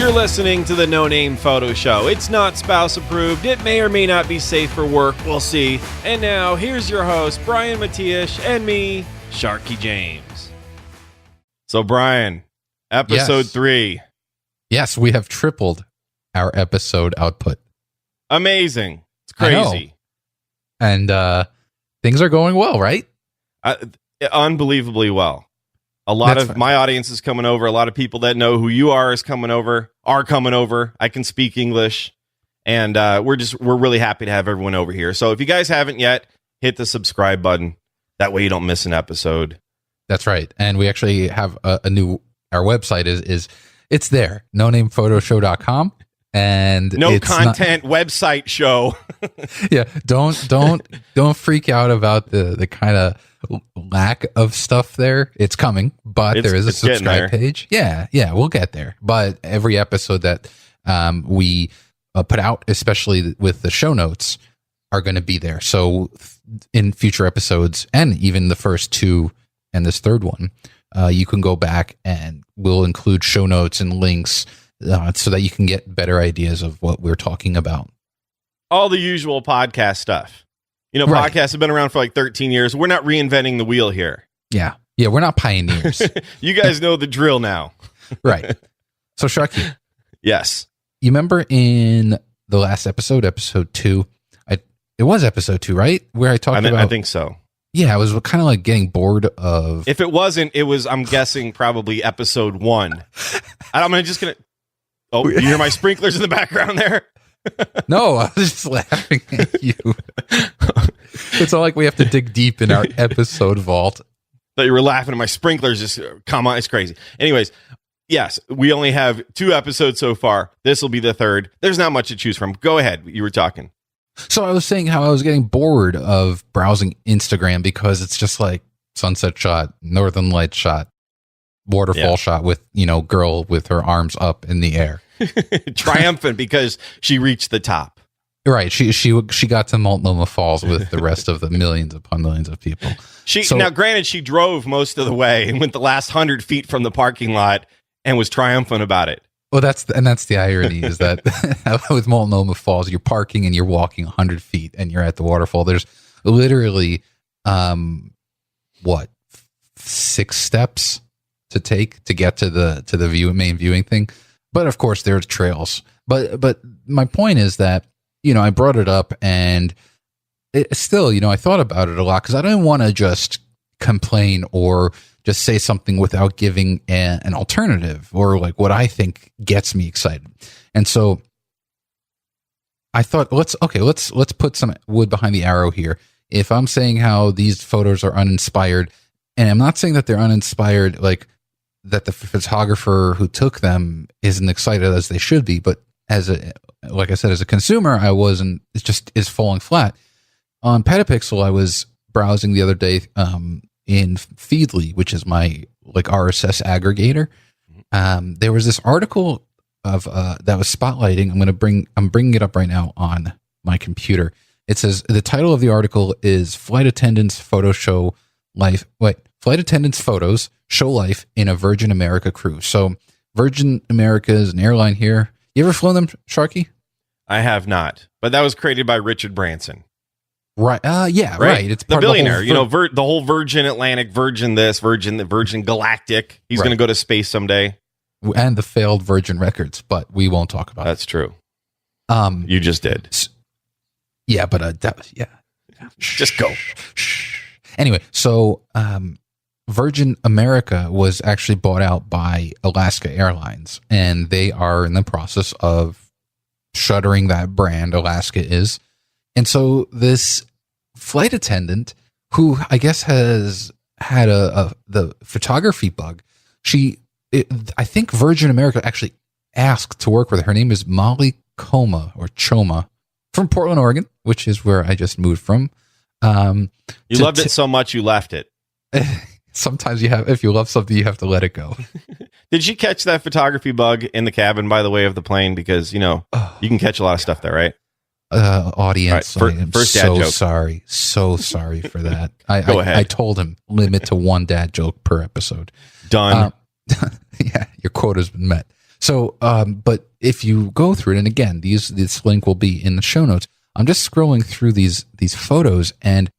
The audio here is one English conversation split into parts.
You're listening to the No Name Photo Show. It's not spouse approved. It may or may not be safe for work. We'll see. And now, here's your host, Brian Matiash, and me, Sharky James. So, Brian, episode 3. Yes, we have tripled our episode output. Amazing. It's crazy. And things are going well, right? Unbelievably well. A lot of my audience is coming over. A lot of people that know who you are coming over. I can speak English. And we're really happy to have everyone over here. So if you guys haven't yet, hit the subscribe button. That way you don't miss an episode. That's right. And we actually have a new, our website is it's there, nonamephoto.show.com. And no content website show. Yeah. Don't freak out about the kind of lack of stuff there. It's coming, but there is a subscribe page. Yeah, we'll get there. But every episode that we put out, especially with the show notes, are going to be there. So in future episodes, and even the first 2 and this 3rd one, you can go back and we'll include show notes and links so that you can get better ideas of what we're talking about. All the usual podcast stuff. You know, right. Podcasts have been around for like 13 years. We're not reinventing the wheel here. Yeah, we're not pioneers. You guys know the drill now. Right. So, Sharky. Yes. You remember in the last episode 2, it was episode 2, right? Where I talked about... I think so. Yeah, I was kind of like getting bored of... If it wasn't, it was, I'm guessing, probably episode 1. I'm just going to... Oh, you hear my sprinklers in the background there? No, I was just laughing at you. It's not like we have to dig deep in our episode vault. That you were laughing at my sprinklers. Just come on, it's crazy. Anyways, yes, we only have 2 episodes so far. This will be the 3rd. There's not much to choose from. Go ahead. You were talking. So I was saying how I was getting bored of browsing Instagram because it's just like sunset shot, northern light shot, waterfall shot with, girl with her arms up in the air. Triumphant because she reached the top. Right. She got to Multnomah Falls with the rest of the millions upon millions of people. Now, granted, she drove most of the way and went the last 100 feet from the parking lot and was triumphant about it. Well, that's the irony is that with Multnomah Falls, you're parking and you're walking 100 feet and you're at the waterfall. There's literally, 6 steps to take to get to the main viewing thing. But of course, there's trails. But my point is that, I brought it up and it still, I thought about it a lot because I don't want to just complain or just say something without giving an alternative or like what I think gets me excited. And so I thought, let's put some wood behind the arrow here. If I'm saying how these photos are uninspired, and I'm not saying that they're uninspired, like that the photographer who took them isn't excited as they should be, but like I said, as a consumer, I wasn't. It just is falling flat. On Petapixel, I was browsing the other day in Feedly, which is my like RSS aggregator. There was this article of that was spotlighting. I'm bringing it up right now on my computer. It says the title of the article is "Flight Attendants Photo Show Life." Flight attendants photos show life in a Virgin America cruise. So Virgin America is an airline here. You ever flown them, Sharky? I have not, but that was created by Richard Branson. Right. Right. It's the billionaire. The whole Virgin Atlantic, Virgin Galactic. He's going to go to space someday. And the failed Virgin Records, but we won't talk about That's true. You just did. Yeah, but just go. Anyway, so Virgin America was actually bought out by Alaska Airlines, and they are in the process of shuttering that brand. Alaska is. And so this flight attendant, who I guess has had the photography bug, I think Virgin America actually asked to work with her. Her name is Molly Choma from Portland, Oregon, which is where I just moved from. You loved it so much you left it. Sometimes if you love something, you have to let it go. Did she catch that photography bug in the cabin, by the way, of the plane? Because, you can catch a lot of stuff there, right? Audience, right, I am first dad joke. so sorry for that. Go ahead. I told him limit to 1 dad joke per episode. Done. Yeah, your quota's been met. So, but if you go through it, and again, this link will be in the show notes. I'm just scrolling through these photos, and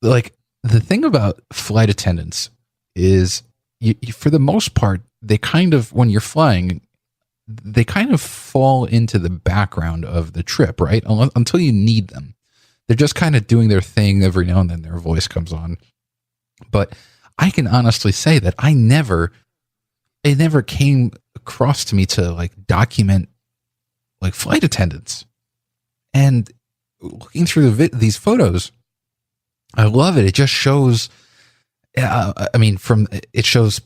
like the thing about flight attendants is, you, for the most part, they kind of, when you're flying, they kind of fall into the background of the trip, right? Until you need them. They're just kind of doing their thing. Every now and then their voice comes on. But I can honestly say that it never came across to me to like document like flight attendants. And looking through these photos, I love it. It just shows, it shows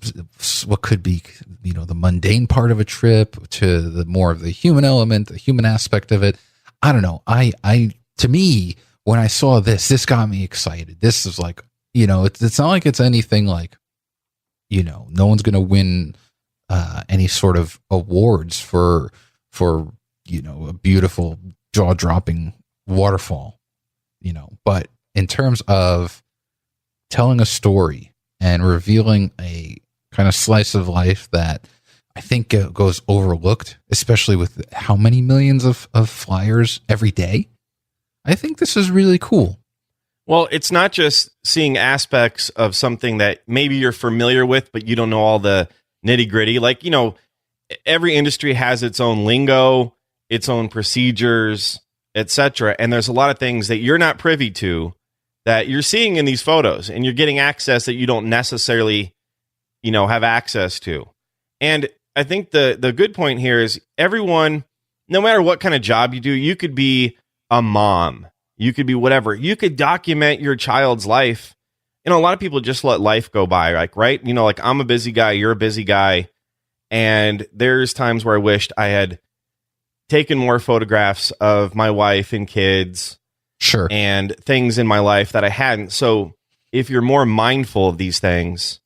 what could be, the mundane part of a trip to the more of the human element, the human aspect of it. I don't know. To me, when I saw this got me excited. This is like, it's not like it's anything like, no one's going to win any sort of awards for a beautiful jaw-dropping waterfall, but in terms of telling a story and revealing a kind of slice of life that I think goes overlooked, especially with how many millions of flyers every day, I think this is really cool. Well, it's not just seeing aspects of something that maybe you're familiar with, but you don't know all the nitty gritty. Like, every industry has its own lingo, its own procedures, etc. And there's a lot of things that you're not privy to that you're seeing in these photos, and you're getting access that you don't necessarily, have access to. And I think the good point here is everyone, no matter what kind of job you do, you could be a mom, you could be whatever, you could document your child's life. A lot of people just let life go by, like, right? Like, I'm a busy guy, you're a busy guy. And there's times where I wished I had taken more photographs of my wife and kids. Sure. And things in my life that I hadn't. So if you're more mindful of these things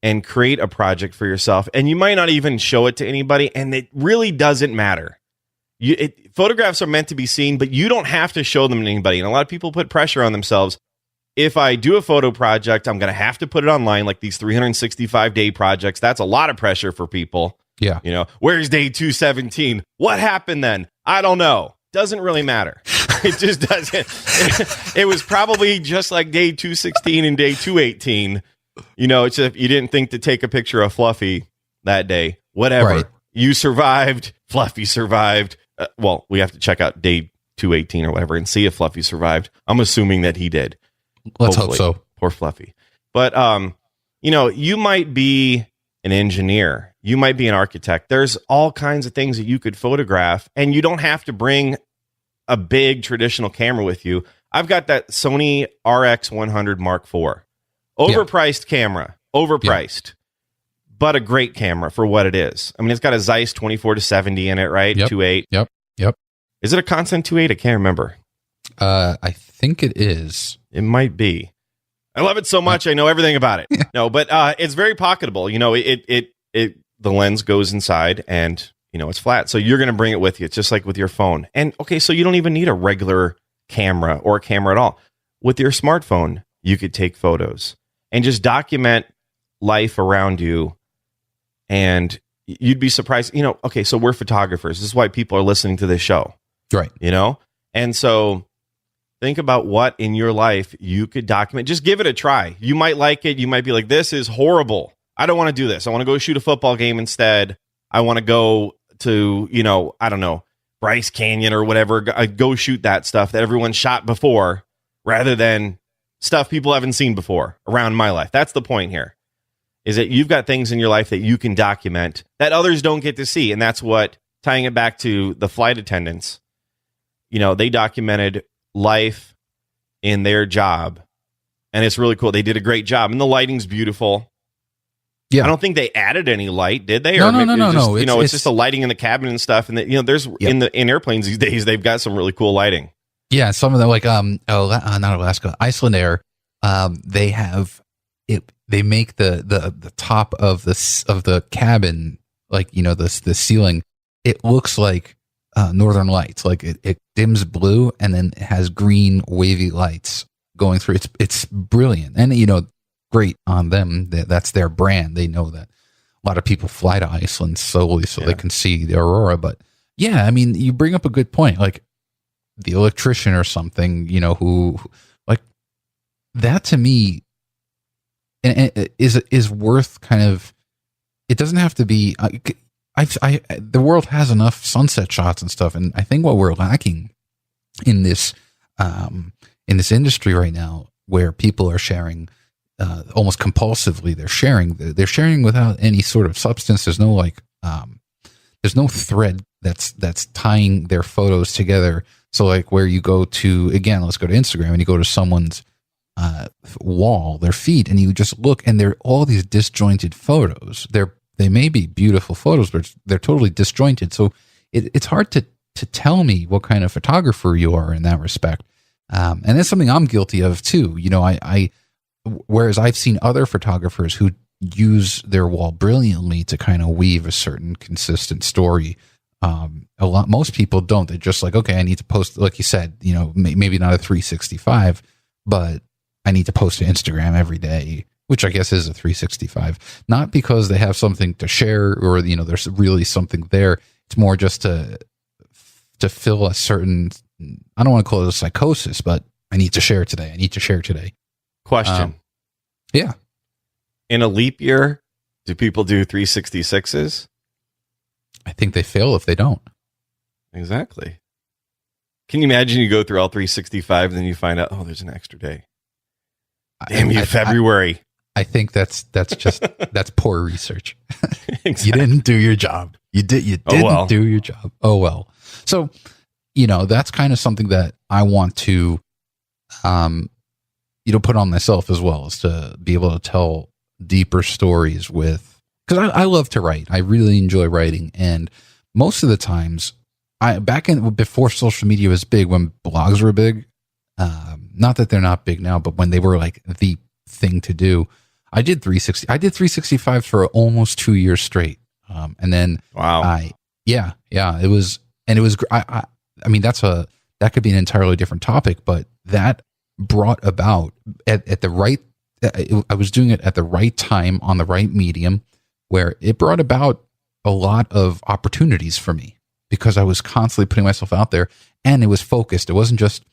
and create a project for yourself, and you might not even show it to anybody, and it really doesn't matter. Photographs are meant to be seen, but you don't have to show them to anybody. And a lot of people put pressure on themselves. If I do a photo project, I'm going to have to put it online, like these 365-day projects. That's a lot of pressure for people. Yeah. Where's day 217? What happened then? I don't know. Doesn't really matter. It just doesn't. It was probably just like day 216 and day 218. It's just, you didn't think to take a picture of Fluffy that day. Whatever. Right. You survived. Fluffy survived. Well, we have to check out day 218 or whatever and see if Fluffy survived. I'm assuming that he did. Let's hope so. Poor Fluffy. But, you might be an engineer. You might be an architect. There's all kinds of things that you could photograph, and you don't have to bring a big traditional camera with you. I've got that Sony RX100 Mark IV. Overpriced camera. Overpriced. But a great camera for what it is. I mean, it's got a Zeiss 24-70 in it, right? Yep. 2.8. Yep. Is it a constant 2.8? I can't remember. I think it is. It might be. I love it so much. I know everything about it. No, but it's very pocketable. The lens goes inside, and it's flat. So you're going to bring it with you. It's just like with your phone. And okay, so you don't even need a regular camera or a camera at all. With your smartphone, you could take photos and just document life around you. And you'd be surprised. Okay, so we're photographers. This is why people are listening to this show. Right. And so think about what in your life you could document. Just give it a try. You might like it. You might be like, this is horrible. I don't want to do this. I want to go shoot a football game instead. I want to go to, I don't know, Bryce Canyon or whatever. Go shoot that stuff that everyone shot before rather than stuff people haven't seen before around my life. That's the point here, is that you've got things in your life that you can document that others don't get to see. And that's what, tying it back to the flight attendants, they documented life in their job, and it's really cool. They did a great job, and the lighting's beautiful. Yeah, I don't think they added any light, did they? No. It's just the lighting in the cabin and stuff. And there's in airplanes these days, they've got some really cool lighting. Yeah, some of them, like not Alaska, Iceland Air. They have it. They make the top of the cabin, like the ceiling. It looks like Northern Lights. Like it dims blue and then it has green wavy lights going through. It's brilliant, and great on them. That's their brand. They know that a lot of people fly to Iceland solely so they can see the aurora. But yeah, I mean, you bring up a good point. Like the electrician or something, you know, who like that to me is worth kind of. It doesn't have to be. The world has enough sunset shots and stuff, and I think what we're lacking in this industry right now, where people are sharing almost compulsively, they're sharing without any sort of substance. There's no there's no thread that's tying their photos together. So like where you go to, again, let's go to Instagram, and you go to someone's wall, their feed, and you just look, and they're all these disjointed photos. They may be beautiful photos, but they're totally disjointed. So it's hard to tell me what kind of photographer you are in that respect. And that's something I'm guilty of too. You know, whereas I've seen other photographers who use their wall brilliantly to kind of weave a certain consistent story. Most people don't. They're just like, okay, I need to post, like you said, you know, maybe not a 365, but I need to post to Instagram every day, which I guess is a 365, not because they have something to share or, you know, there's really something there. It's more just to fill a certain, I don't want to call it a psychosis, but I need to share today. I need to share today. Question. Yeah. In a leap year, do people do 366s? I think they fail if they don't. Exactly. Can you imagine you go through all 365 and then you find out, oh, there's an extra day. Damn you, February. I think that's poor research. Exactly. You didn't do your job. You didn't do your job. Oh, well. So, you know, that's kind of something that I want to, put on myself as well, is to be able to tell deeper stories with, because I love to write. I really enjoy writing. And most of the times, before social media was big, when blogs were big, not that they're not big now, but when they were like the thing to do, I did 365 for almost 2 years straight. And then wow. It was I mean, that could be an entirely different topic, but that brought about at the right, I was doing it at the right time on the right medium, where it brought about a lot of opportunities for me because I was constantly putting myself out there, and it was focused. It wasn't just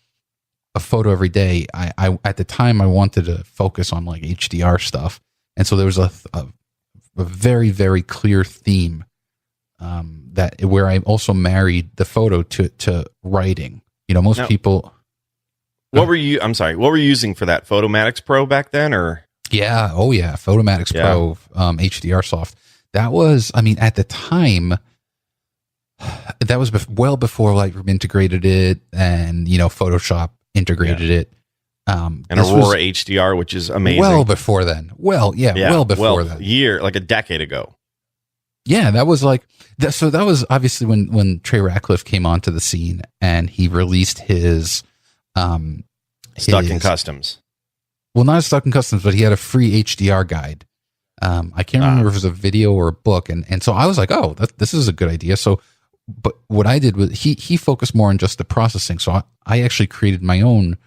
a photo every day. I at the time I wanted to focus on like HDR stuff. And so there was a very, very clear theme, that where I also married the photo to writing. You know, most people. What were you using for that? Photomatix Pro back then, or? Yeah. Oh yeah. Photomatix Pro, HDR soft. That was, I mean, at the time, that was well before Lightroom integrated it, and, you know, Photoshop integrated it. And Aurora HDR, which is amazing. Well before then. Well before that. Like a decade ago. Yeah, that was like that. So that was obviously when Trey Ratcliffe came onto the scene, and he released his Stuck in Customs. Well, not Stuck in Customs, but he had a free HDR guide. I can't remember if it was a video or a book, and so I was like, oh, this is a good idea. So, but what I did was he focused more on just the processing. So I actually created my own.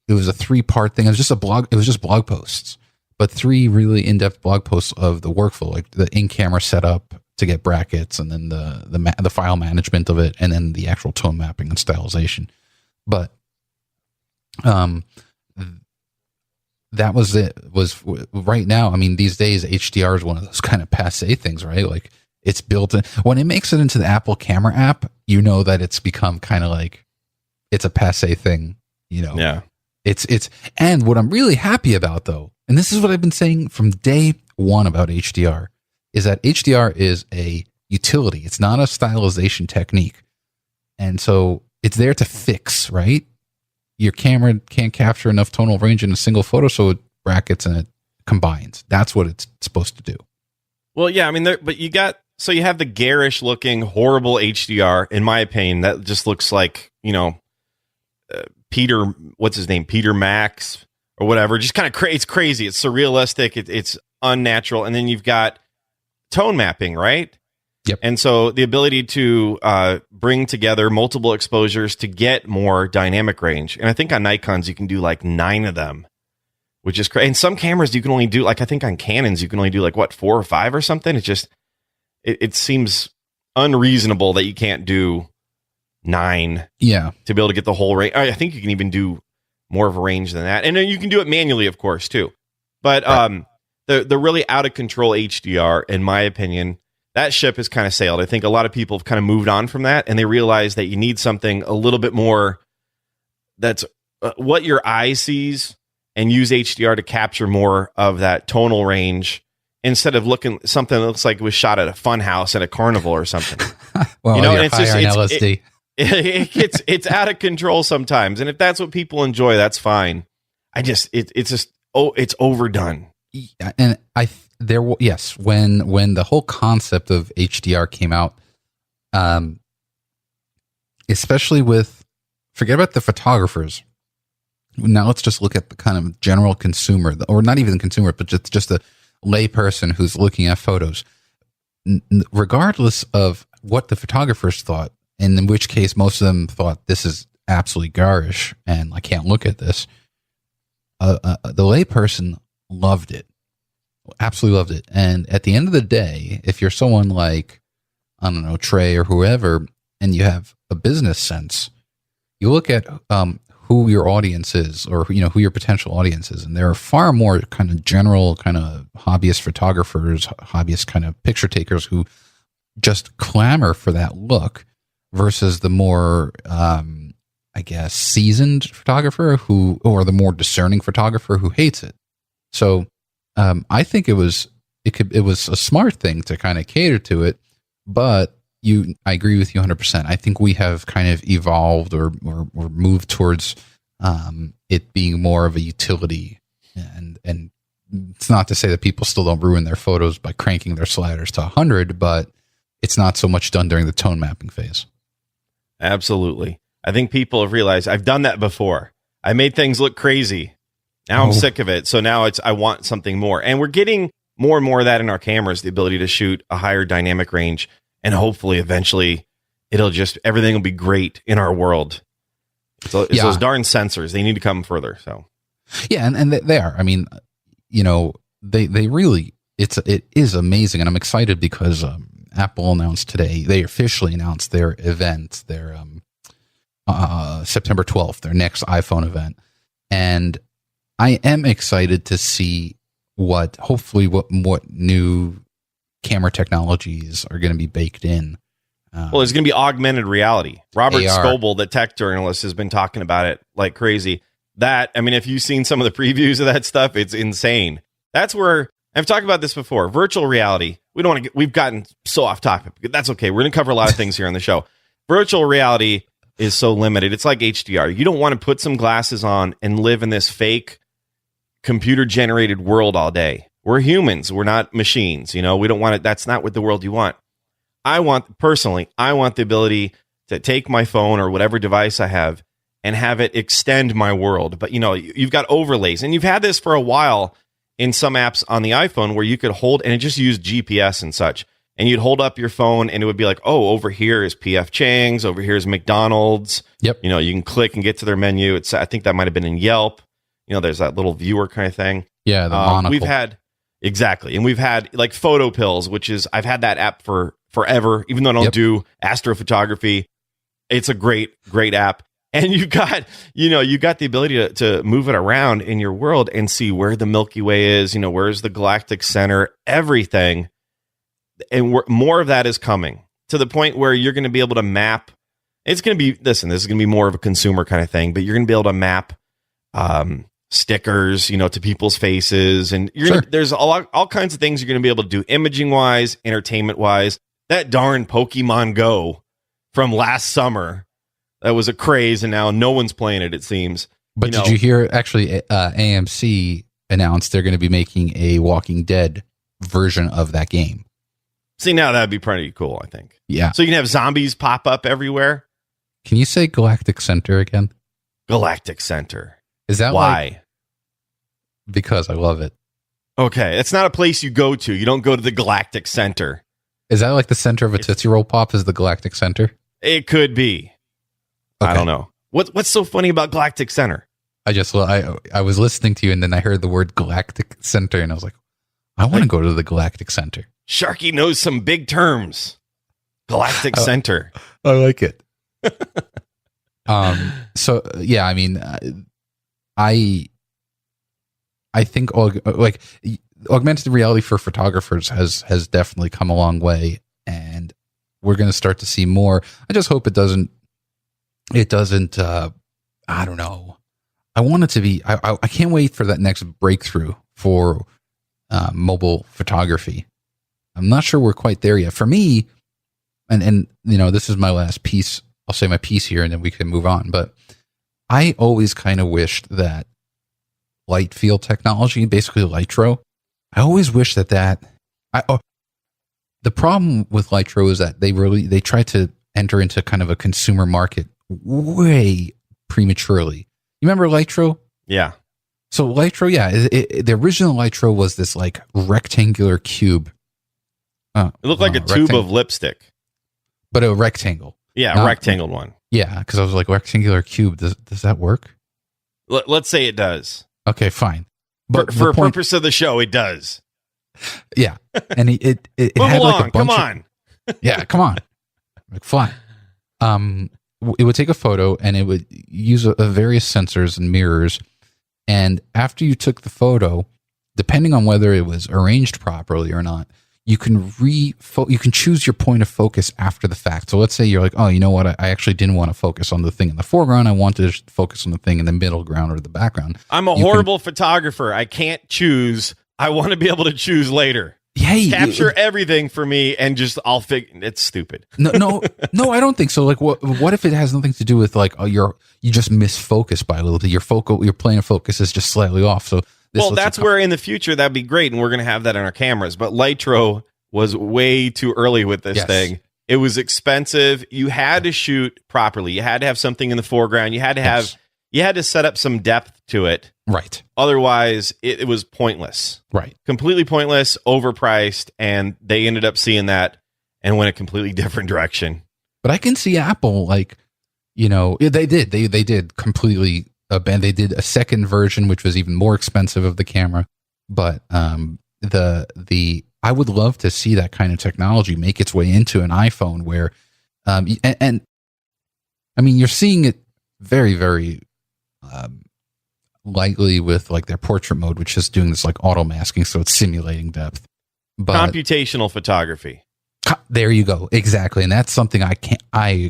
It was a 3-part thing. It was just a blog. It was just blog posts, but 3 really in-depth blog posts of the workflow, like the in-camera setup to get brackets, and then the file management of it, and then the actual tone mapping and stylization. But that was it. Was right now. I mean, these days HDR is one of those kind of passe things, right? Like it's built in. When it makes it into the Apple Camera app, you know that it's become kind of like it's a passe thing. You know. Yeah. It's and what I'm really happy about, though, and this is what I've been saying from day one about HDR, is that HDR is a utility. It's not a stylization technique. And so it's there to fix, right? Your camera can't capture enough tonal range in a single photo, so it brackets and it combines. That's what it's supposed to do. Well, yeah, I mean, but you have the garish looking, horrible HDR, in my opinion, that just looks like, you know, Peter, what's his name? Peter Max or whatever. Just kind of it's crazy. It's surrealistic. It's unnatural. And then you've got tone mapping, right? Yep. And so the ability to bring together multiple exposures to get more dynamic range. And I think on Nikons, you can do like 9 of them. which is crazy. And some cameras you can only do, like I think on Canons, you can only do like what, 4 or 5 or something. It's just, it seems unreasonable that you can't do 9 to be able to get the whole range. I think you can even do more of a range than that. And then you can do it manually, of course, too. But the really out of control HDR, in my opinion, that ship has kind of sailed. I think a lot of people have kind of moved on from that, and they realize that you need something a little bit more that's what your eye sees, and use HDR to capture more of that tonal range instead of looking something that looks like it was shot at a fun house at a carnival or something. Well, you know, and it's just LSD. It's out of control sometimes, and if that's what people enjoy, that's fine. It's overdone. Yeah, and when the whole concept of HDR came out, especially with, forget about the photographers. Now let's just look at the kind of general consumer, or not even the consumer, but just a lay person who's looking at photos. Regardless of what the photographers thought, and in which case most of them thought this is absolutely garish and I can't look at this, the lay person loved it, absolutely loved it. And at the end of the day, if you're someone like, I don't know, Trey or whoever, and you have a business sense, you look at who your audience is, or who your potential audience is, and there are far more kind of general kind of hobbyist photographers, hobbyist kind of picture takers who just clamor for that look, versus the more I guess seasoned photographer or the more discerning photographer who hates it. So I think it was a smart thing to kind of cater to it, but I agree with you 100%. I think we have kind of evolved or moved towards it being more of a utility, and it's not to say that people still don't ruin their photos by cranking their sliders to 100, but it's not so much done during the tone mapping phase. Absolutely. I think people have realized I've done that before. I made things look crazy. Now I'm sick of it. So now I want something more. And we're getting more and more of that in our cameras, the ability to shoot a higher dynamic range. And hopefully, eventually, everything will be great in our world. So it's those darn sensors. They need to come further. So, yeah, and they are. I mean, they really, it is amazing, and I'm excited because Apple announced today. They officially announced their event, their September 12th, their next iPhone event, and I am excited to see what new camera technologies are going to be baked in. Well, there's going to be augmented reality. Robert Scoble, the tech journalist, has been talking about it like crazy. If you've seen some of the previews of that stuff, it's insane. That's where I've talked about this before. Virtual reality. We've gotten so off topic. That's okay. We're going to cover a lot of things here on the show. Virtual reality is so limited. It's like HDR. You don't want to put some glasses on and live in this fake computer generated world all day. We're humans. We're not machines. We don't want it. That's not what the world you want. I want the ability to take my phone or whatever device I have and have it extend my world. But you've got overlays, and you've had this for a while in some apps on the iPhone where you could hold, and it just used GPS and such. And you'd hold up your phone and it would be like, oh, over here is PF Chang's, over here is McDonald's. Yep. You can click and get to their menu. I think that might have been in Yelp. There's that little viewer kind of thing. Yeah, the monocle. Exactly. And we've had like Photo Pills, which is, I've had that app for forever, even though I don't do astrophotography. It's a great app. And you got the ability to move it around in your world and see where the Milky Way is, where's the galactic center, everything. And more of that is coming to the point where you're going to be able to map. It's going to be, this is going to be more of a consumer kind of thing, but you're going to be able to map stickers, to people's faces. And there's all kinds of things you're going to be able to do imaging wise, entertainment wise. That darn Pokemon Go from last summer, that was a craze, and now no one's playing it, it seems. But did you hear, actually, AMC announced they're going to be making a Walking Dead version of that game. See, now that'd be pretty cool, I think. Yeah. So you can have zombies pop up everywhere. Can you say Galactic Center again? Galactic Center. Is that why? Because I love it. Okay. It's not a place you go to. You don't go to the Galactic Center. Is that like the center of a Tootsie Roll Pop is the Galactic Center? It could be. Okay. I don't know. What's so funny about Galactic Center? I was listening to you, and then I heard the word Galactic Center, and I was like, I want to go to the Galactic Center. Sharky knows some big terms. Galactic Center. I like it. So yeah, I mean, I think like augmented reality for photographers has definitely come a long way, and we're going to start to see more. I just hope it doesn't. I don't know. I want it to be. I can't wait for that next breakthrough for mobile photography. I'm not sure we're quite there yet. For me, and this is my last piece. I'll say my piece here, and then we can move on. But I always kind of wished that light field technology, basically Litro, I always wish that the problem with Litro is that they tried to enter into kind of a consumer market way prematurely. You remember Litro? Yeah. So Litro, yeah, the original Litro was this like rectangular cube. It looked like a tube of lipstick, but a rectangle. Yeah, a rectangle one. Yeah, because I was like, rectangular cube. Does that work? Let's say it does. Okay, fine. But for purpose of the show, it does. Yeah, and it Move had along. like a bunch Come on. Yeah, come on. Like, fine. It would take a photo, and it would use various sensors and mirrors. And after you took the photo, depending on whether it was arranged properly or not, you can you can choose your point of focus after the fact. So let's say you're like, oh, you know what? I actually didn't want to focus on the thing in the foreground. I wanted to focus on the thing in the middle ground or the background. I'm a horrible photographer. I can't choose. I want to be able to choose later. Hey, capture everything for me, and just I'll figure. It's stupid. No, I don't think so. Like, what if it has nothing to do with like, oh, you just misfocus by a little bit. Your plane of focus is just slightly off. So that's where in the future that'd be great, and we're going to have that in our cameras. But Litro was way too early with this thing. It was expensive. You had to shoot properly. You had to have something in the foreground. You had to have you had to set up some depth to it. Right. Otherwise, it was pointless. Right. Completely pointless, overpriced, and they ended up seeing that and went a completely different direction. But I can see Apple, like, they did completely abandon. They did a second version, which was even more expensive of the camera. But I would love to see that kind of technology make its way into an iPhone where, and I mean, you're seeing it very, very lightly with like their portrait mode, which is doing this like auto masking, so it's simulating depth. But computational photography. There you go, exactly, and that's something I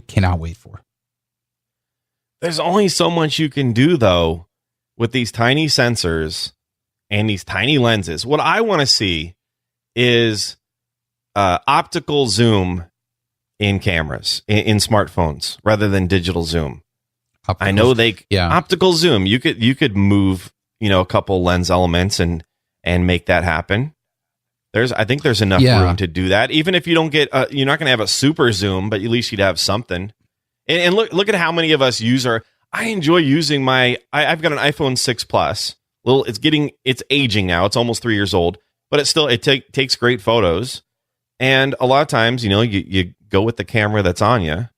cannot wait for. There's only so much you can do though with these tiny sensors and these tiny lenses. What I want to see is optical zoom in cameras, in smartphones, rather than digital zoom. I know optical zoom. You could move, a couple lens elements and make that happen. I think there's enough room to do that. Even if you don't get, you're not going to have a super zoom, but at least you'd have something. And look at how many of us use I enjoy using I've got an iPhone 6 Plus. It's aging now. It's almost 3 years old, but it takes great photos. And a lot of times, you go with the camera that's on you.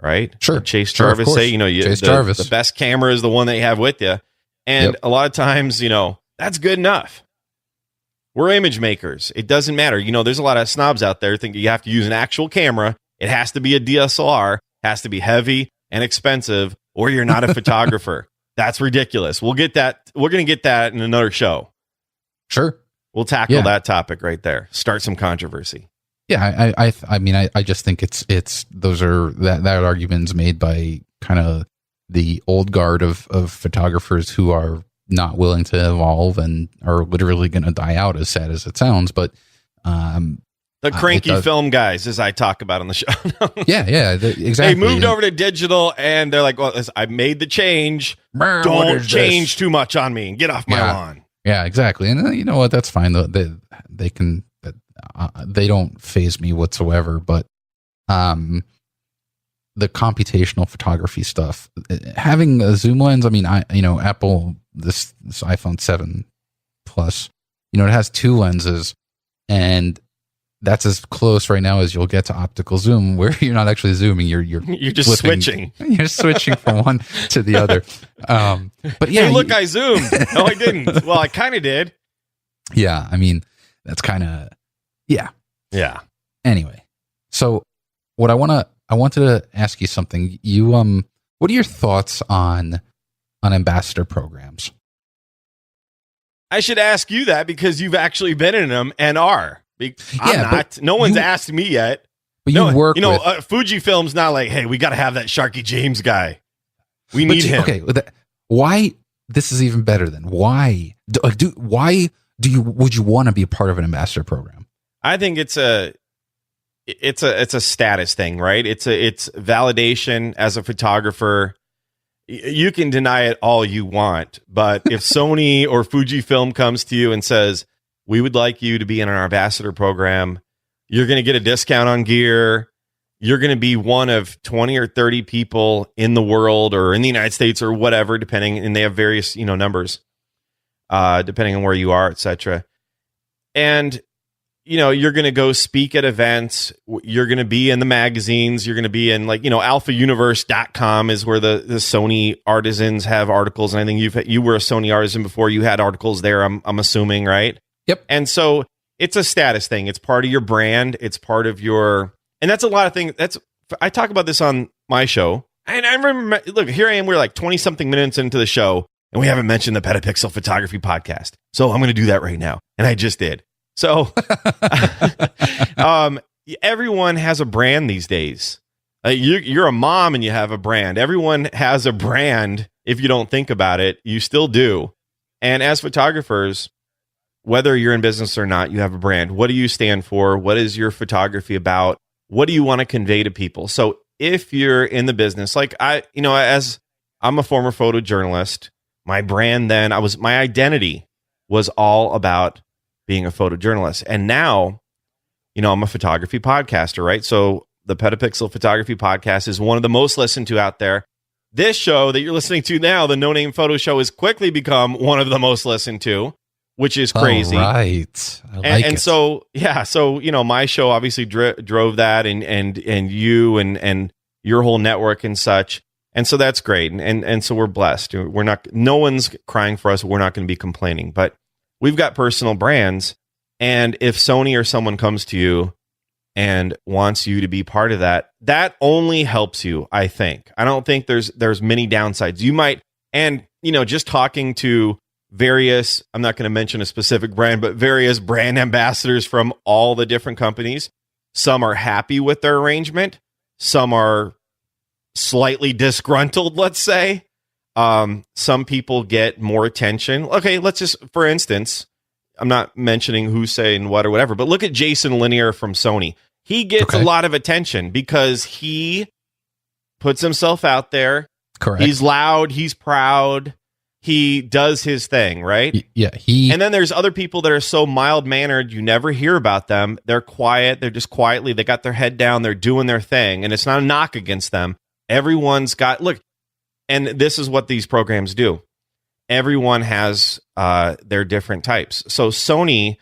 Right? Sure. Chase Jarvis say, Jarvis. The best camera is the one that you have with you. And a lot of times, that's good enough. We're image makers. It doesn't matter. There's a lot of snobs out there thinking you have to use an actual camera. It has to be a DSLR, has to be heavy and expensive, or you're not a photographer. That's ridiculous. We'll get that. We're going to get that in another show. Sure. We'll tackle that topic right there. Start some controversy. Yeah, I mean, I just think that argument's made by kind of the old guard of photographers who are not willing to evolve and are literally going to die out, as sad as it sounds. But the cranky film guys, as I talk about on the show. Exactly. They moved over to digital, and they're like, "Well, I made the change. Don't change too much on me and get off my lawn." Yeah, exactly. And you know what? That's fine. They can. They don't faze me whatsoever, but the computational photography stuff, having a zoom lens. I mean, Apple, this iPhone 7 Plus, it has two lenses, and that's as close right now as you'll get to optical zoom, where you're not actually zooming. You're just flipping, switching. You're switching from one to the other. But yeah, hey, look, I zoomed. No, I didn't. Well, I kind of did. Yeah, I mean, that's kind of yeah. Anyway, so what I wanted to ask you something. You what are your thoughts on ambassador programs? I should ask you that because you've actually been in them and are. I'm not. No one's asked me yet. But you work. Fujifilm's not like, hey, we got to have that Sharky James guy. We need him. Okay, why? This is even better than why? Would you want to be a part of an ambassador program? I think it's a status thing, right? It's validation as a photographer. You can deny it all you want, but if Sony or Fujifilm comes to you and says, we would like you to be in our ambassador program, you're going to get a discount on gear. You're going to be one of 20 or 30 people in the world or in the United States or whatever, depending, and they have various, numbers, depending on where you are, etc. And, you're going to go speak at events. You're going to be in the magazines. You're going to be in alphauniverse.com is where the Sony artisans have articles. And I think you were a Sony artisan before. You had articles there, I'm assuming, right? Yep. And so it's a status thing. It's part of your brand. It's part of and that's a lot of things. I talk about this on my show. And I remember, look, here I am. We're like 20 something minutes into the show and we haven't mentioned the Petapixel Photography Podcast. So I'm going to do that right now. And I just did. So everyone has a brand these days. You're a mom and you have a brand. Everyone has a brand. If you don't think about it, you still do. And as photographers, whether you're in business or not, you have a brand. What do you stand for? What is your photography about? What do you want to convey to people? So if you're in the business, like as I'm a former photojournalist, my brand then, my identity was all about being a photojournalist. And now, I'm a photography podcaster, right? So the Petapixel Photography Podcast is one of the most listened to out there. This show that you're listening to now, the No Name Photo Show, has quickly become one of the most listened to, which is crazy. All right. And so my show obviously drove that and you and your whole network and such. And so that's great. And so we're blessed. No one's crying for us. We're not going to be complaining, but we've got personal brands. And if Sony or someone comes to you and wants you to be part of that, that only helps you, I think. I don't think there's many downsides. You might, and just talking to various, I'm not going to mention a specific brand, but various brand ambassadors from all the different companies. Some are happy with their arrangement. Some are slightly disgruntled, let's say. Some people get more attention. Okay, let's just, for instance, I'm not mentioning who's saying what or whatever, but look at Jason Lanier from Sony. He gets a lot of attention because he puts himself out there. Correct. He's loud. He's proud. He does his thing, right? Yeah. And then there's other people that are so mild-mannered, you never hear about them. They're quiet. They're just quietly, they got their head down. They're doing their thing. And it's not a knock against them. Everyone's got, look, and this is what these programs do. Everyone has their different types. So Sony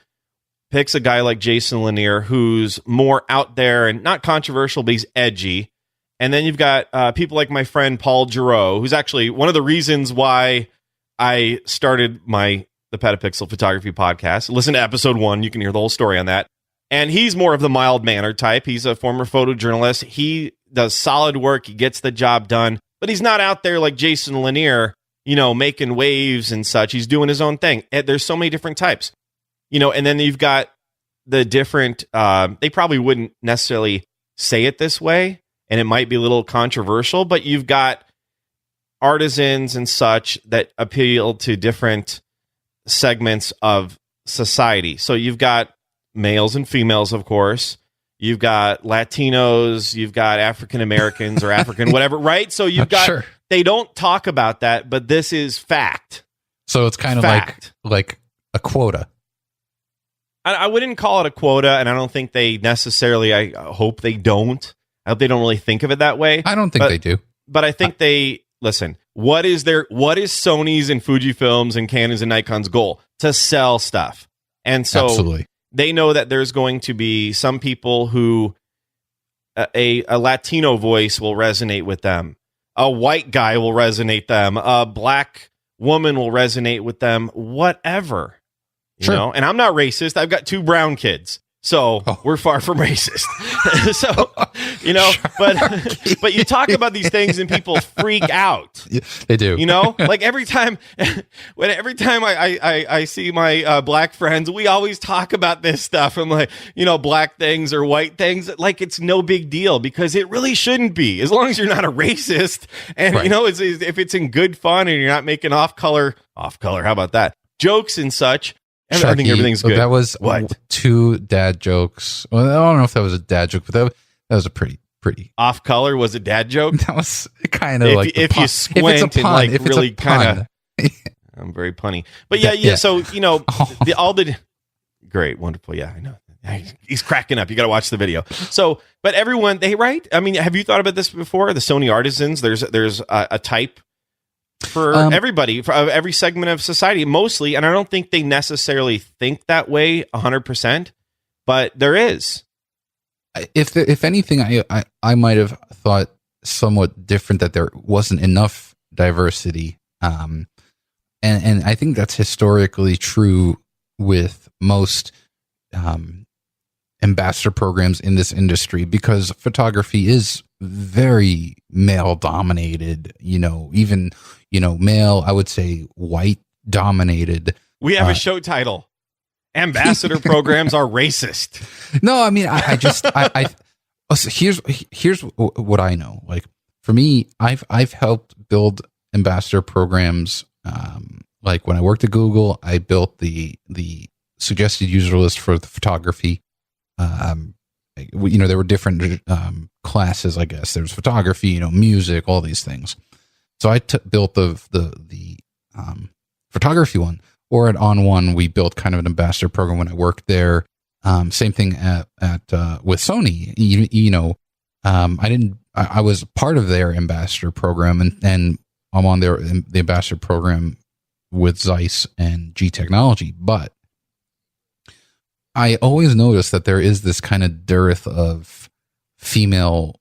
picks a guy like Jason Lanier who's more out there and not controversial, but he's edgy. And then you've got people like my friend Paul Giroux, who's actually one of the reasons why I started the Petapixel Photography Podcast. Listen to episode 1. You can hear the whole story on that. And he's more of the mild-mannered type. He's a former photojournalist. He does solid work. He gets the job done. But he's not out there like Jason Lanier, making waves and such. He's doing his own thing. There's so many different types. And then you've got the different, they probably wouldn't necessarily say it this way, and it might be a little controversial, but you've got artisans and such that appeal to different segments of society. So you've got males and females, of course. You've got Latinos, you've got African Americans or African whatever, right? So you've got, they don't talk about that, but this is fact. So it's kind of like a quota. I wouldn't call it a quota, and I don't think they necessarily, I hope they don't. I hope they don't really think of it that way. I don't think they do. But I think listen, what is Sony's and Fujifilm's and Canon's and Nikon's goal? To sell stuff. And so absolutely. they know that there's going to be some people who a Latino voice will resonate with them. A white guy will resonate them. A black woman will resonate with them. Whatever, you know. And I'm not racist. I've got 2 brown kids, so we're far from racist. So, you know, but you talk about these things and people freak out. Yeah, they do. You know, like every time I see my black friends, we always talk about this stuff. I'm like, you know, black things or white things, like it's no big deal because it really shouldn't be, as long as you're not a racist and you know, if it's in good fun and you're not making off color. How about that? Jokes and such. Sharky, I think everything's good. That was what? 2 dad jokes. Well, I don't know if that was a dad joke, but that was a pretty off color. Was a dad joke? That was kind of like if you squint and like really kind of. I'm very punny, but yeah. So you know, great, wonderful. Yeah, I know. He's cracking up. You got to watch the video. So, but everyone, I mean, have you thought about this before? The Sony artisans. There's a type for everybody, for every segment of society, mostly, and I don't think they necessarily think that way 100%, but there is. If anything, I might have thought somewhat different, that there wasn't enough diversity, and I think that's historically true with most ambassador programs in this industry, because photography is very male dominated, you know, even, you know, male, I would say white dominated. We have a show title. Ambassador programs are racist. No, I mean, here's what I know. Like for me, I've helped build ambassador programs. Like when I worked at Google, I built the suggested user list for the photography. You know, there were different classes, I guess. There's photography, you know, music, all these things. So I built the photography one. Or at On One, we built kind of an ambassador program when I worked there. Same thing at with Sony. You know, I was part of their ambassador program, and I'm on the ambassador program with Zeiss and G Technology. But I always notice that there is this kind of dearth of female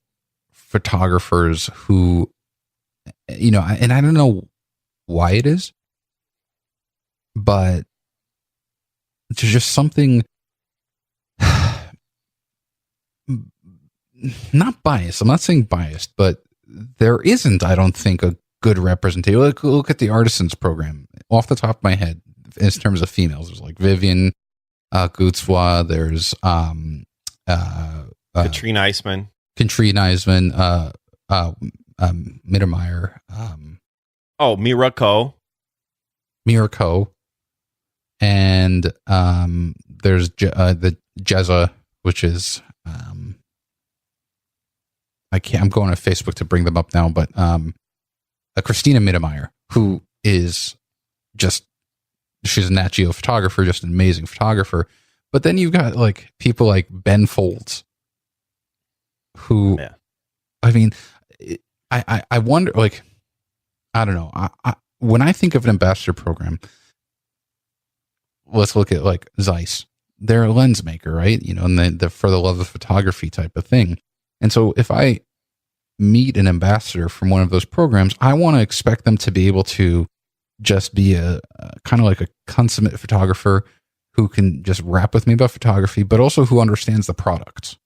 photographers who, you know, and I don't know why it is, but there's just something not biased. I'm not saying biased, but there isn't, I don't think, a good representation. Look at the Artisans program. Off the top of my head, in terms of females, there's like Vivian Gutzwa, there's Katrina Eisman, Mittermeier, Mira Ko, and there's the Jezza, which is I'm going on Facebook to bring them up now, but Christina Mittermeier, who is just, she's a Nat Geo photographer, just an amazing photographer. But then you've got like people like Ben Folds, who, I mean, I wonder, like, I don't know. When I think of an ambassador program, let's look at like Zeiss. They're a lens maker, right? You know, and the for the love of photography type of thing. And so if I meet an ambassador from one of those programs, I want to expect them to be able to just be a kind of like a consummate photographer who can just rap with me about photography, but also who understands the product.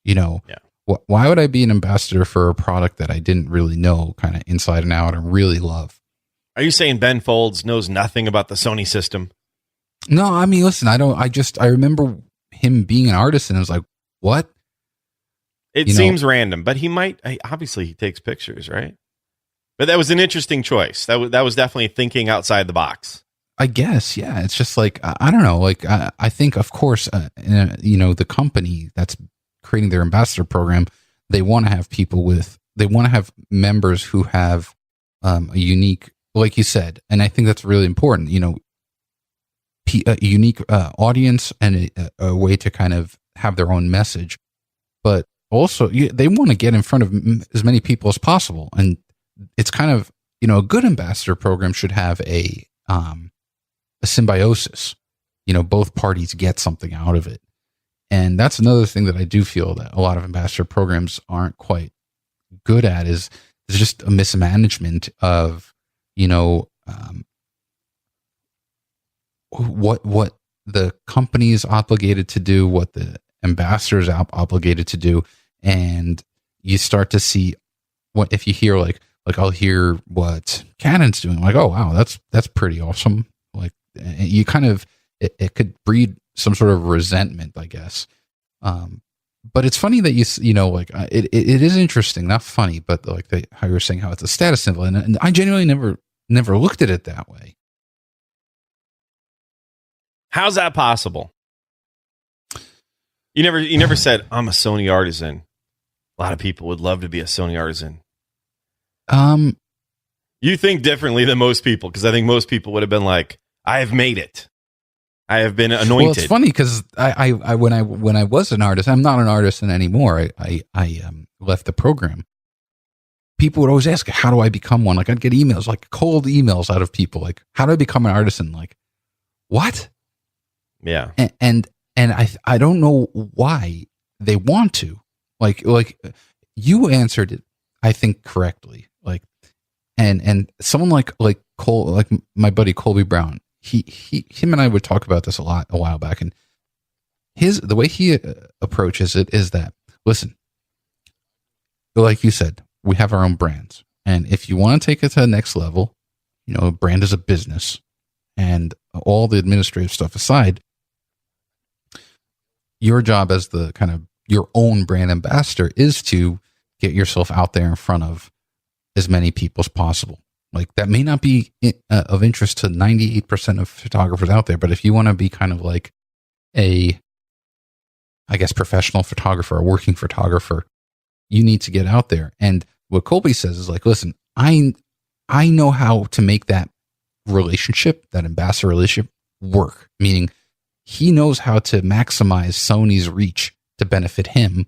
You know, why would I be an ambassador for a product that I didn't really know kind of inside and out and really love? Are you saying Ben Folds knows nothing about the Sony system? No, I mean, listen, I remember him being an artist and I was like, what? It seems random, but obviously he takes pictures, right? But that was an interesting choice. That was definitely thinking outside the box. I guess, yeah. It's just like, I don't know. Like, I think, of course, you know, the company that's creating their ambassador program, they want to have they want to have members who have a unique, like you said, and I think that's really important, you know, a unique audience and a way to kind of have their own message. But also, they want to get in front of as many people as possible. And it's kind of, you know, a good ambassador program should have a symbiosis both parties get something out of it. And that's another thing that I do feel that a lot of ambassador programs aren't quite good at is just a mismanagement of, what the company is obligated to do, what the ambassadors are obligated to do. And you start to see what, if you hear like I'll hear what Canon's doing, like, oh, wow, that's pretty awesome. Like you kind of, it could breed some sort of resentment, I guess. But it's funny that it is interesting, not funny, but like how you were saying how it's a status symbol. And I genuinely never looked at it that way. How's that possible? You never said, I'm a Sony artisan. A lot of people would love to be a Sony artisan. You think differently than most people, because I think most people would have been like, I have made it. I have been anointed. Well, it's funny because I when I was an artist, I'm not an artisan anymore. I left the program. People would always ask, how do I become one? Like I'd get emails, like cold emails out of people, like, how do I become an artisan? Like, what? Yeah. And I don't know why they want to. Like you answered it, I think, correctly. Like, and someone like Cole, like my buddy Colby Brown, him and I would talk about this a while back, and the way he approaches it is that, listen, like you said, we have our own brands, and if you want to take it to the next level, a brand is a business, and all the administrative stuff aside, your job as the kind of your own brand ambassador is to get yourself out there in front of as many people as possible. Like that may not be of interest to 98% of photographers out there, but if you want to be kind of like a, I guess, professional photographer, a working photographer, you need to get out there. And what Colby says is like, listen, I know how to make that relationship, that ambassador relationship, work. Meaning he knows how to maximize Sony's reach to benefit him.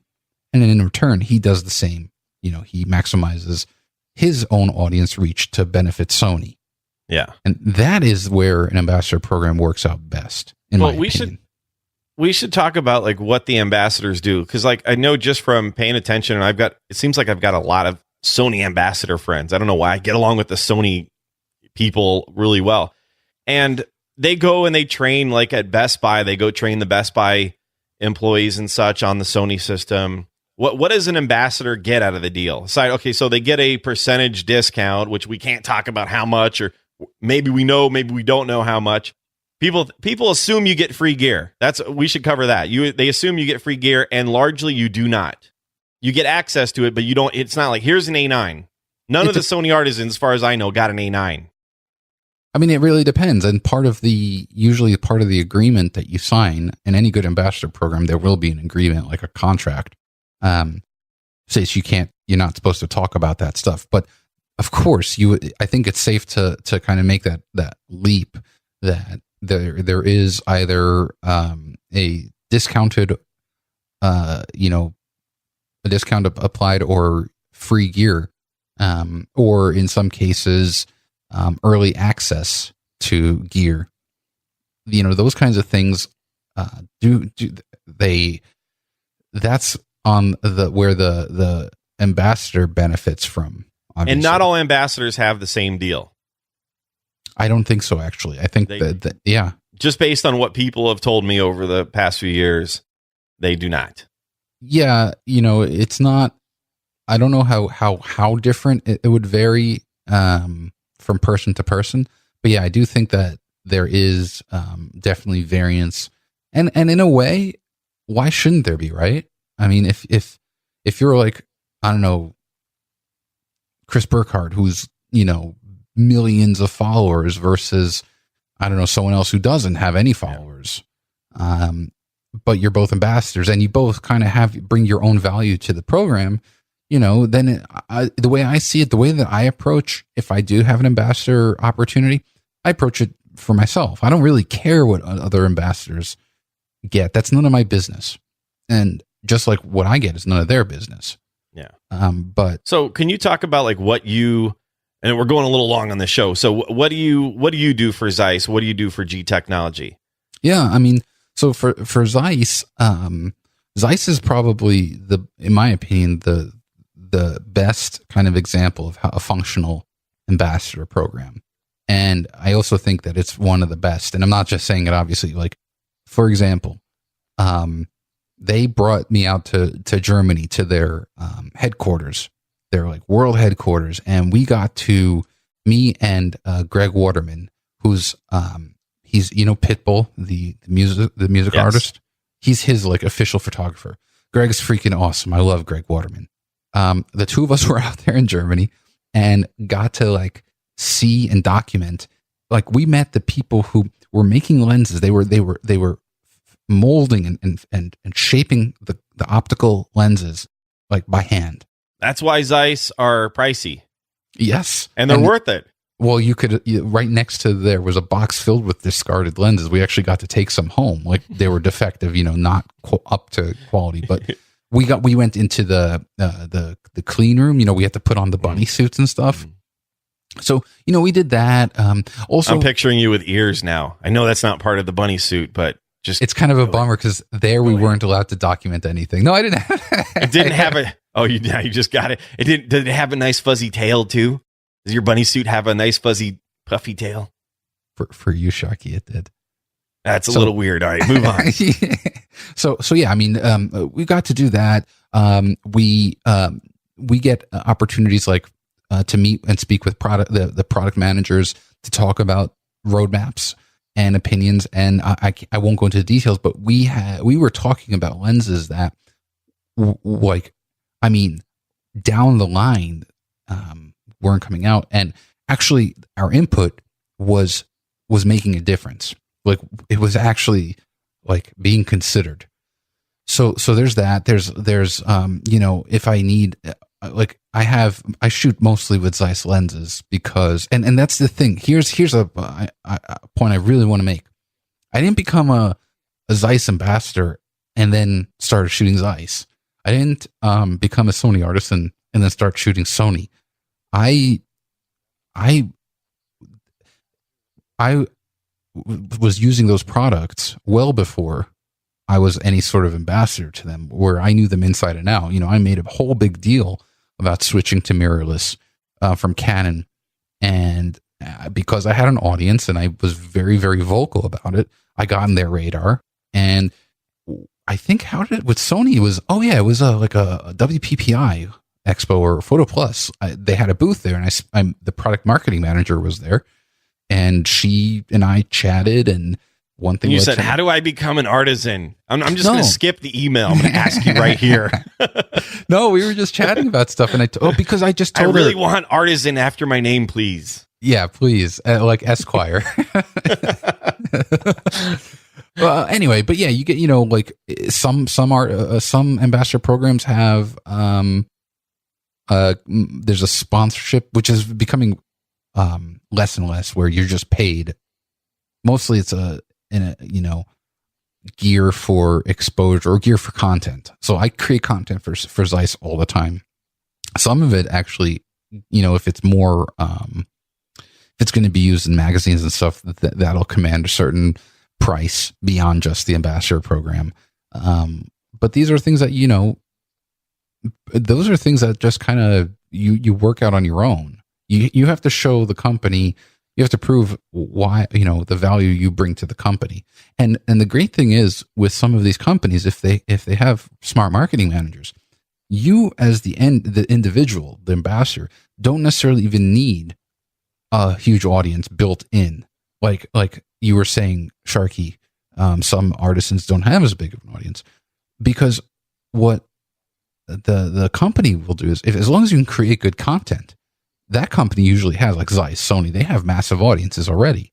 And then in return, he does the same. He maximizes his own audience reach to benefit Sony. Yeah. And that is where an ambassador program works out best, in my opinion. We should talk about like what the ambassadors do. Cause like, I know just from paying attention, and it seems like I've got a lot of Sony ambassador friends. I don't know why. I get along with the Sony people really well. And they go and they train, like at Best Buy, they go train the Best Buy employees and such on the Sony system. What does an ambassador get out of the deal? Okay, so they get a percentage discount, which we can't talk about how much, or maybe we know, maybe we don't know how much. People assume you get free gear. We should cover that. They assume you get free gear, and largely you do not. You get access to it, but you don't. It's not like, here's an A9. None of the Sony artisans, as far as I know, got an A9. I mean, it really depends. And usually part of the agreement that you sign in any good ambassador program, there will be an agreement, like a contract. Says you're not supposed to talk about that stuff. But of course, I think it's safe to kind of make that leap that there is either a discounted, a discount applied, or free gear, or in some cases, early access to gear. Those kinds of things. That's on where the ambassador benefits from, obviously. And not all ambassadors have the same deal. I don't think so, actually. I think yeah. Just based on what people have told me over the past few years, they do not. Yeah, it's not. I don't know how different it would vary from person to person, but yeah, I do think that there is definitely variance, and in a way, why shouldn't there be, right? I mean, if you're like, I don't know, Chris Burkhardt, who's, millions of followers, versus, I don't know, someone else who doesn't have any followers, but you're both ambassadors and you both kind of bring your own value to the program, then the way I see it, the way that I approach, if I do have an ambassador opportunity, I approach it for myself. I don't really care what other ambassadors get. That's none of my business. And just like what I get is none of their business. Yeah. But so can you talk about like what you, and we're going a little long on the show. So what do you do for Zeiss? What do you do for G Technology? Yeah, I mean, so for Zeiss, Zeiss is probably in my opinion, the best kind of example of how a functional ambassador program. And I also think that it's one of the best. And I'm not just saying it, obviously. Like, for example, they brought me out to Germany to their headquarters, their like world headquarters, and we got to me and Greg Waterman, who's he's Pitbull, the music Yes. artist. He's his like official photographer. Greg's freaking awesome. I love Greg Waterman. The two of us were out there in Germany and got to like see and document. Like, we met the people who were making lenses. They were molding and shaping the optical lenses like by hand. That's why Zeiss are pricey. Yes, and they're worth it. Well, right next to there was a box filled with discarded lenses. We actually got to take some home. Like, they were defective, not up to quality. But we went into the clean room. We had to put on the bunny suits and stuff. So, we did that. Also, I'm picturing you with ears now. I know that's not part of the bunny suit, but it's kind of a bummer because we weren't allowed to document anything. No, I didn't. It didn't have a. Oh, you just got it. It didn't. Did it have a nice fuzzy tail too? Does your bunny suit have a nice fuzzy puffy tail? For you, Sharky, it did. That's a little weird. All right, move on. So yeah, I mean, we got to do that. We get opportunities like to meet and speak with the product managers to talk about roadmaps and opinions. And I won't go into the details, but we were talking about lenses that, down the line, weren't coming out, and actually our input was making a difference. Like, it was actually like being considered. So there's that. There's if I need, like, I shoot mostly with Zeiss lenses because, and that's the thing. Here's a point I really want to make. I didn't become a Zeiss ambassador and then started shooting Zeiss. I didn't become a Sony artisan and then start shooting Sony. I was using those products well before I was any sort of ambassador to them, where I knew them inside and out. I made a whole big deal about switching to mirrorless from Canon, and because I had an audience and I was very, very vocal about it, I got on their radar. And I think with Sony, it was like a WPPI Expo or Photo Plus. They had a booth there, and I'm the product marketing manager was there, and she and I chatted. And one thing you said, "How do I become an artisan?" I'm just going to skip the email. I'm going to ask you right here. No, we were just chatting about stuff, and because I just told I really want artisan after my name, please. Yeah, please, like Esquire. Well, anyway, but yeah, you get like some ambassador programs have there's a sponsorship, which is becoming less and less, where you're just paid. Mostly it's gear for exposure or gear for content. So I create content for Zeiss all the time. Some of it actually, if it's more if it's going to be used in magazines and stuff, that'll command a certain price beyond just the ambassador program. But these are things that those are things that just kind of you work out on your own. You have to show the company, you have to prove why, the value you bring to the company. And the great thing is with some of these companies, if they have smart marketing managers, you as the individual, the ambassador, don't necessarily even need a huge audience built in. Like you were saying, Sharky, some artisans don't have as big of an audience, because what the company will do is, as long as you can create good content, that company usually has, like Zeiss, Sony, they have massive audiences already.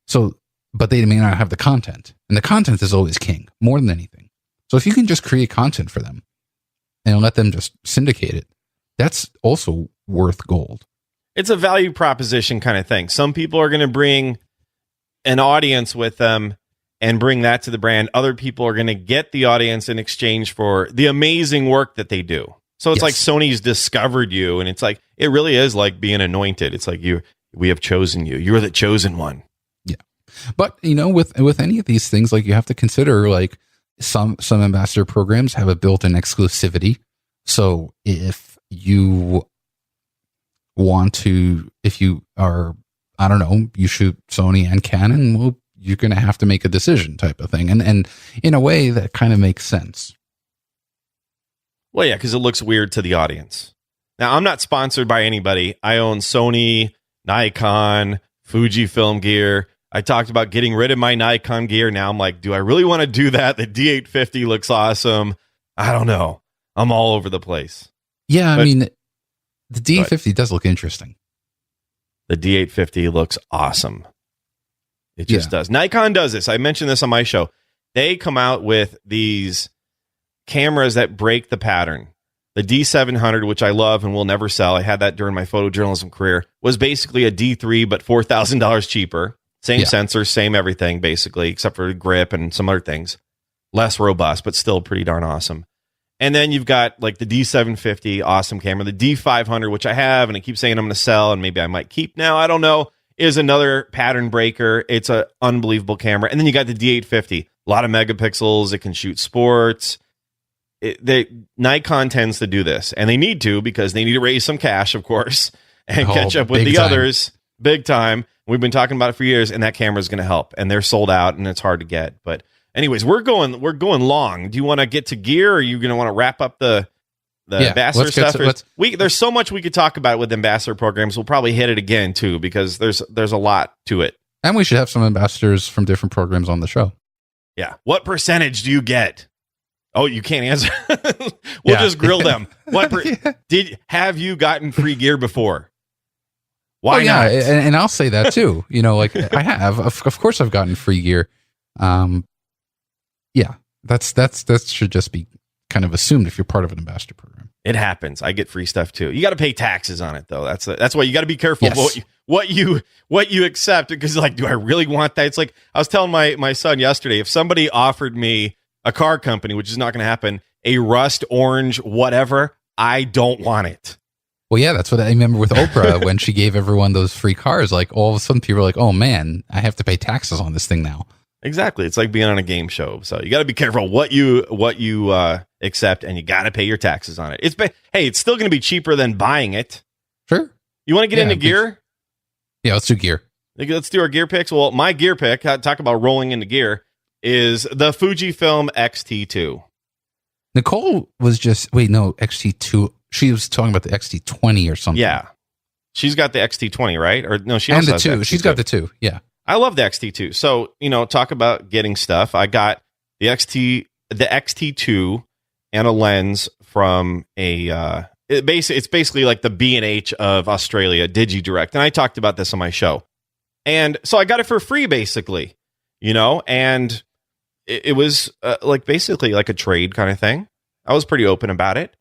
So, but they may not have the content, and the content is always king more than anything. So if you can just create content for them and let them just syndicate it, that's also worth gold. It's a value proposition kind of thing. Some people are going to bring an audience with them and bring that to the brand. Other people are going to get the audience in exchange for the amazing work that they do. So it's like Sony's discovered you, and it's like, it really is like being anointed. It's like we have chosen you. You're the chosen one. Yeah. But with any of these things, like, you have to consider, like, some ambassador programs have a built-in exclusivity. So if you are, I don't know, you shoot Sony and Canon, well, you're going to have to make a decision, type of thing. And in a way that kind of makes sense. Well, yeah, because it looks weird to the audience. Now, I'm not sponsored by anybody. I own Sony, Nikon, Fujifilm gear. I talked about getting rid of my Nikon gear. Now I'm like, do I really want to do that? The D850 looks awesome. I don't know. I'm all over the place. Yeah, I mean, the D850 does look interesting. The D850 looks awesome. It just does. Nikon does this. I mentioned this on my show. They come out with these cameras that break the pattern. The D700, which I love and will never sell, I had that during my photojournalism career, was basically a D3, but $4,000 cheaper. Same sensor, same everything, basically, except for grip and some other things. Less robust, but still pretty darn awesome. And then you've got like the D750, awesome camera. The D500, which I have, and I keep saying I'm going to sell, and maybe I might keep now, I don't know, is another pattern breaker. It's an unbelievable camera. And then you got the D850, a lot of megapixels. It can shoot sports. Nikon tends to do this, and they need to, because they need to raise some cash, of course, and catch up with the others big time. We've been talking about it for years, and that camera is going to help. And they're sold out, and it's hard to get. But anyways, we're going long. Do you want to get to gear, or are you going to want to wrap up the ambassador stuff? There's so much we could talk about with ambassador programs. We'll probably hit it again too, because there's a lot to it. And we should have some ambassadors from different programs on the show. Yeah. What percentage do you get? Oh, you can't answer. We'll just grill them. Have you gotten free gear before? Why not? And I'll say that too. Like, I have. Of course, I've gotten free gear. Yeah, that should just be kind of assumed if you're part of an ambassador program. It happens. I get free stuff too. You got to pay taxes on it though. That's why you got to be careful what you accept, because, like, do I really want that? It's like I was telling my son yesterday, if somebody offered me a car company, which is not going to happen, a rust orange whatever, I don't want it. Well, yeah, that's what I remember with Oprah when she gave everyone those free cars. Like, all of a sudden, people are like, "Oh man, I have to pay taxes on this thing now." Exactly. It's like being on a game show. So you got to be careful what you accept, and you got to pay your taxes on it. It's still going to be cheaper than buying it. Sure. You want to get into gear? Yeah, let's do gear. Let's do our gear picks. Well, my gear pick, talk about rolling into gear, is the Fujifilm X-T2. Nicole was X-T2. She was talking about the X-T20 or something. Yeah. She's got the X-T20, right? Or no, she also has the 2. She's got the 2. Yeah. I love the X-T2. So, talk about getting stuff. I got the X-T2 and a lens from it's basically like the B&H of Australia, DigiDirect. And I talked about this on my show. And so I got it for free, basically, and it was basically like a trade kind of thing. I was pretty open about it.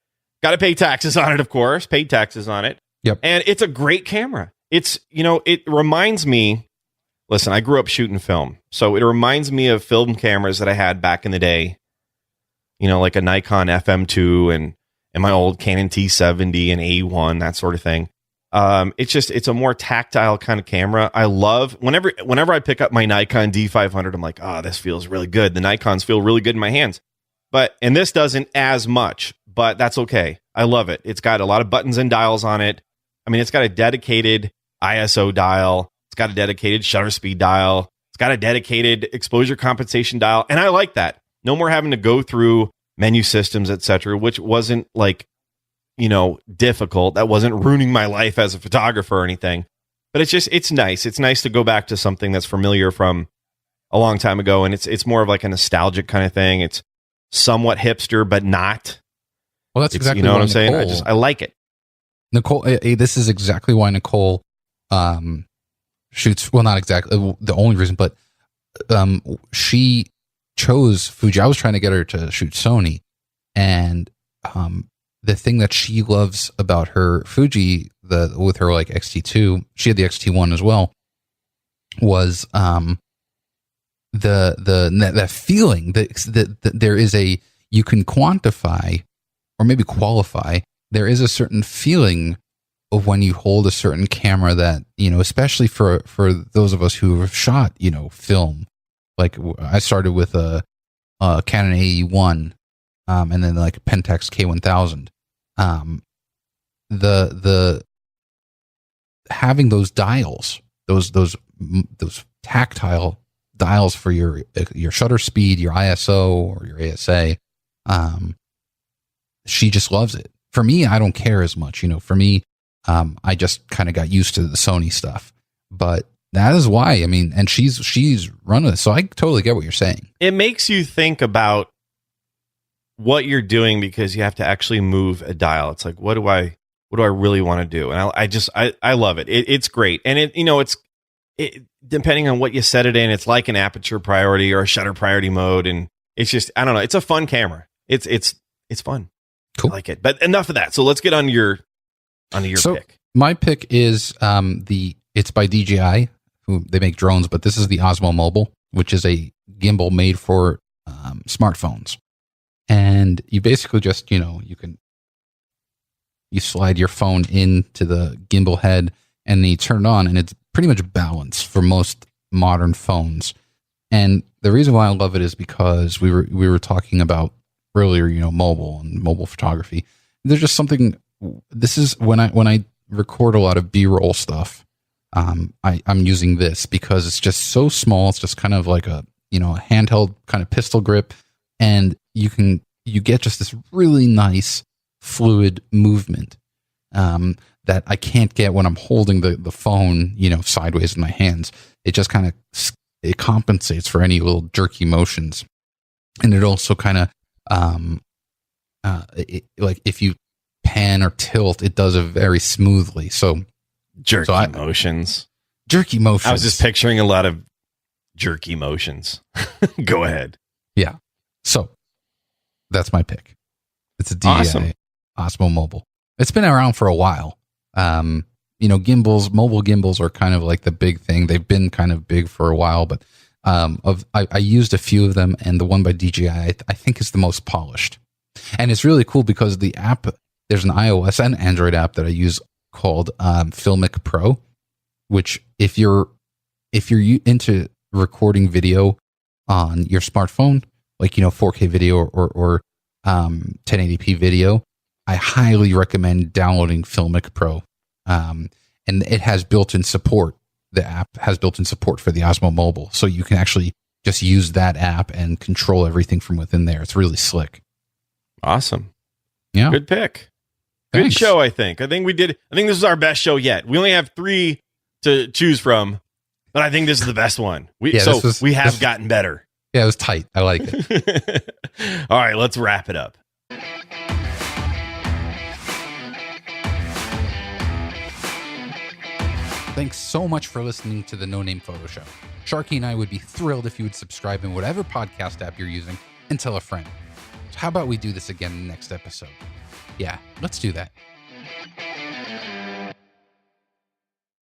Got to pay taxes on it, of course. Paid taxes on it. Yep. And it's a great camera. It's, it reminds me, listen, I grew up shooting film. So it reminds me of film cameras that I had back in the day, like a Nikon FM2 and my old Canon T70 and A1, that sort of thing. It's a more tactile kind of camera. I love whenever I pick up my Nikon D500, I'm like, oh, this feels really good. The Nikons feel really good in my hands. And this doesn't as much, but that's okay. I love it. It's got a lot of buttons and dials on it. I mean, it's got a dedicated ISO dial. It's got a dedicated shutter speed dial. It's got a dedicated exposure compensation dial. And I like that. No more having to go through menu systems, etc., which wasn't difficult. That wasn't ruining my life as a photographer or anything. But it's nice. It's nice to go back to something that's familiar from a long time ago. And it's more of like a nostalgic kind of thing. It's somewhat hipster, but not. Well, that's exactly what I'm saying. I like it. Nicole, this is exactly why Nicole shoots. Well, not exactly the only reason, but she chose Fuji. I was trying to get her to shoot Sony, and the thing that she loves about her Fuji, with her like X-T2, she had the X-T1 as well, was that feeling that there is you can quantify or maybe qualify. There is a certain feeling when you hold a certain camera that, especially for those of us who have shot, film, like I started with a Canon AE1, and then like a Pentax K1000. The having those dials, those tactile dials for your shutter speed, your ISO or your ASA, she just loves it. For me, I don't care as much. For me, I just kind of got used to the Sony stuff, but that is why. I mean, and she's running it, so I totally get what you're saying. It makes you think about what you're doing because you have to actually move a dial. It's like, what do I really want to do? And I love it. It's great, and it's depending on what you set it in, it's like an aperture priority or a shutter priority mode, and it's just, I don't know. It's a fun camera. It's fun. Cool. I like it. But enough of that. So let's get on to your pick. My pick is it's by DJI, who they make drones, but this is the Osmo Mobile, which is a gimbal made for smartphones. And you basically just, you slide your phone into the gimbal head and then you turn it on, and it's pretty much balanced for most modern phones. And the reason why I love it is because we were talking about earlier, mobile and mobile photography. There's just something. This is when I record a lot of B-roll stuff. I'm using this because it's just so small. It's just kind of like a handheld kind of pistol grip, and you get just this really nice fluid movement that I can't get when I'm holding the phone sideways in my hands. It just kind of it compensates for any little jerky motions, and it also kind of like if you pan or tilt, it does it very smoothly. So jerky motions. I was just picturing a lot of jerky motions. Go ahead. Yeah. So that's my pick. It's a DJI Osmo Mobile. It's been around for a while. Mobile gimbals are kind of like the big thing. They've been kind of big for a while, but I used a few of them, and the one by DJI I think is the most polished. And it's really cool because the app, there's an iOS and Android app that I use called Filmic Pro, which if you're into recording video on your smartphone, like 4K video or 1080p video, I highly recommend downloading Filmic Pro. And it has built-in support. The app has built-in support for the Osmo Mobile, so you can actually just use that app and control everything from within there. It's really slick. Awesome. Yeah. Good pick. Thanks. Good show, I think. I think this is our best show yet. We only have 3 to choose from, but I think this is the best one. We have gotten better. Yeah, it was tight. I like it. All right, let's wrap it up. Thanks so much for listening to the No Name Photo Show. Sharky and I would be thrilled if you would subscribe in whatever podcast app you're using and tell a friend. So how about we do this again in the next episode? Yeah, let's do that.